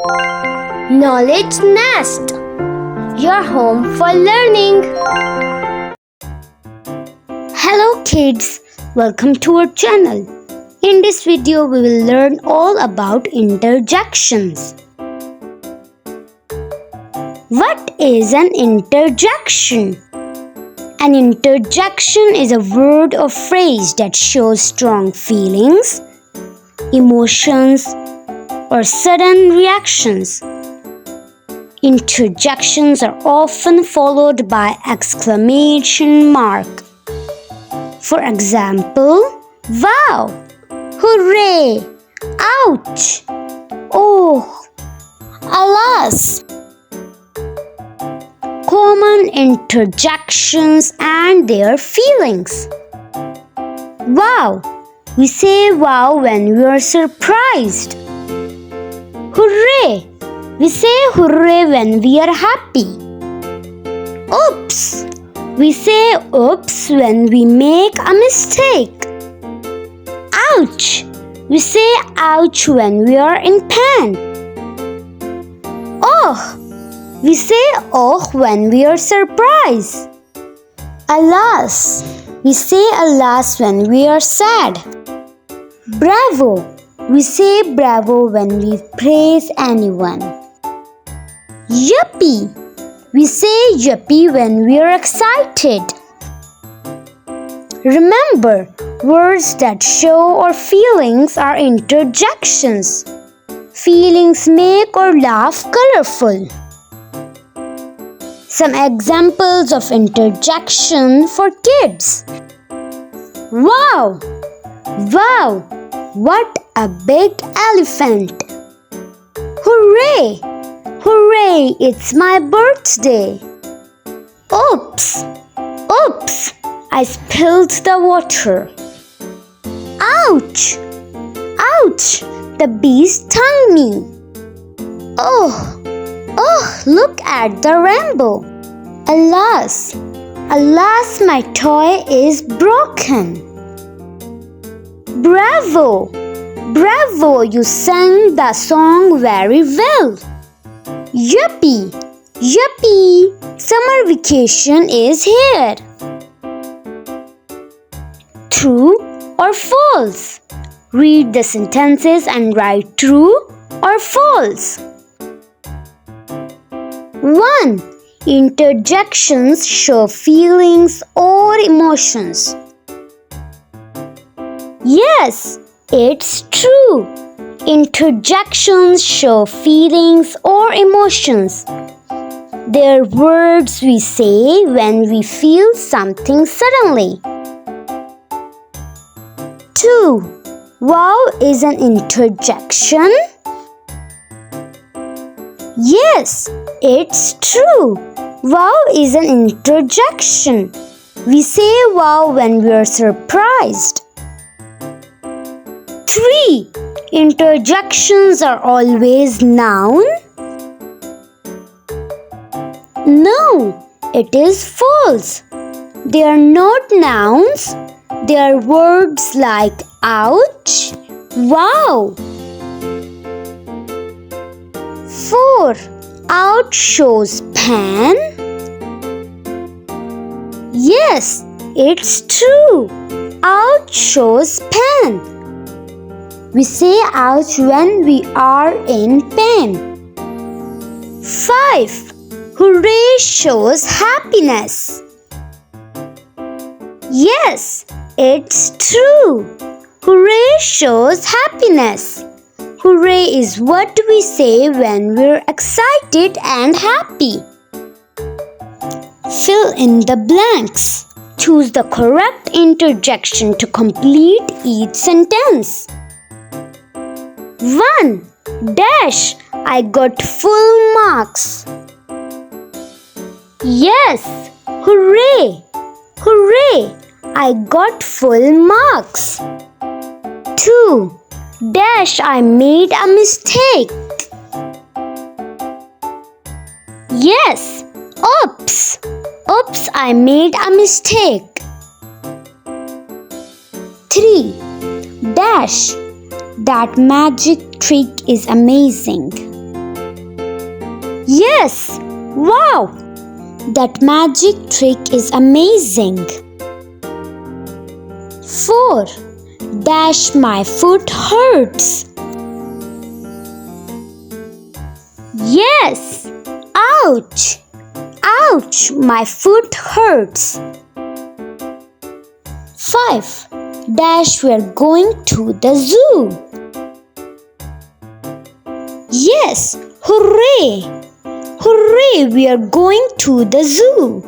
Knowledge Nest, your home for learning. Hello kids, welcome to our channel. In this video, we will learn all about interjections. What is an interjection? An interjection is a word or phrase that shows strong feelings, emotions, or sudden reactions. Interjections are often followed by exclamation mark. For example, wow, hooray, ouch, oh, alas. Common interjections and their feelings. Wow. We say wow when we are surprised. Hooray. We say hooray when we are happy. Oops. We say oops when we make a mistake. Ouch. We say ouch when we are in pain. Oh. We say oh when we are surprised. Alas. We say alas when we are sad. Bravo. We say bravo when we praise anyone. Yuppie. We say yuppie when we are excited. Remember, words that show our feelings are interjections. Feelings make or laugh colorful. Some examples of interjection for kids. Wow! Wow! What a big elephant! Hooray! Hooray! It's my birthday! Oops! Oops! I spilled the water. Ouch! Ouch! The bee stung me. Oh! Oh, look at the rainbow. Alas, alas, my toy is broken. Bravo, bravo, you sang the song very well. Yuppie, yuppie, summer vacation is here. True or false? Read the sentences and write true or false. 1. Interjections show feelings or emotions. Yes, it's true. Interjections show feelings or emotions. They're words we say when we feel something suddenly. 2. Wow is an interjection. Yes, it's true. Wow is an interjection. We say wow when we are surprised. 3. Interjections are always noun. No, it is false. They are not nouns. They are words like ouch, wow. 4. Ouch shows pain. Yes, it's true. Ouch shows pain. We say ouch when we are in pain. 5. Hooray shows happiness. Yes, it's true. Hooray shows happiness. Hooray is what we say when we're excited and happy. Fill in the blanks. Choose the correct interjection to complete each sentence. 1. Dash, I got full marks. Yes, hooray, hooray, I got full marks. 2. Dash, I made a mistake. Yes, oops, oops, I made a mistake. 3. Dash, that magic trick is amazing. Yes! Wow! That magic trick is amazing. 4. Dash, my foot hurts. Yes! Ouch! Ouch! My foot hurts. 5. Dash, we're going to the zoo. Yes! Hooray! Hooray! We are going to the zoo.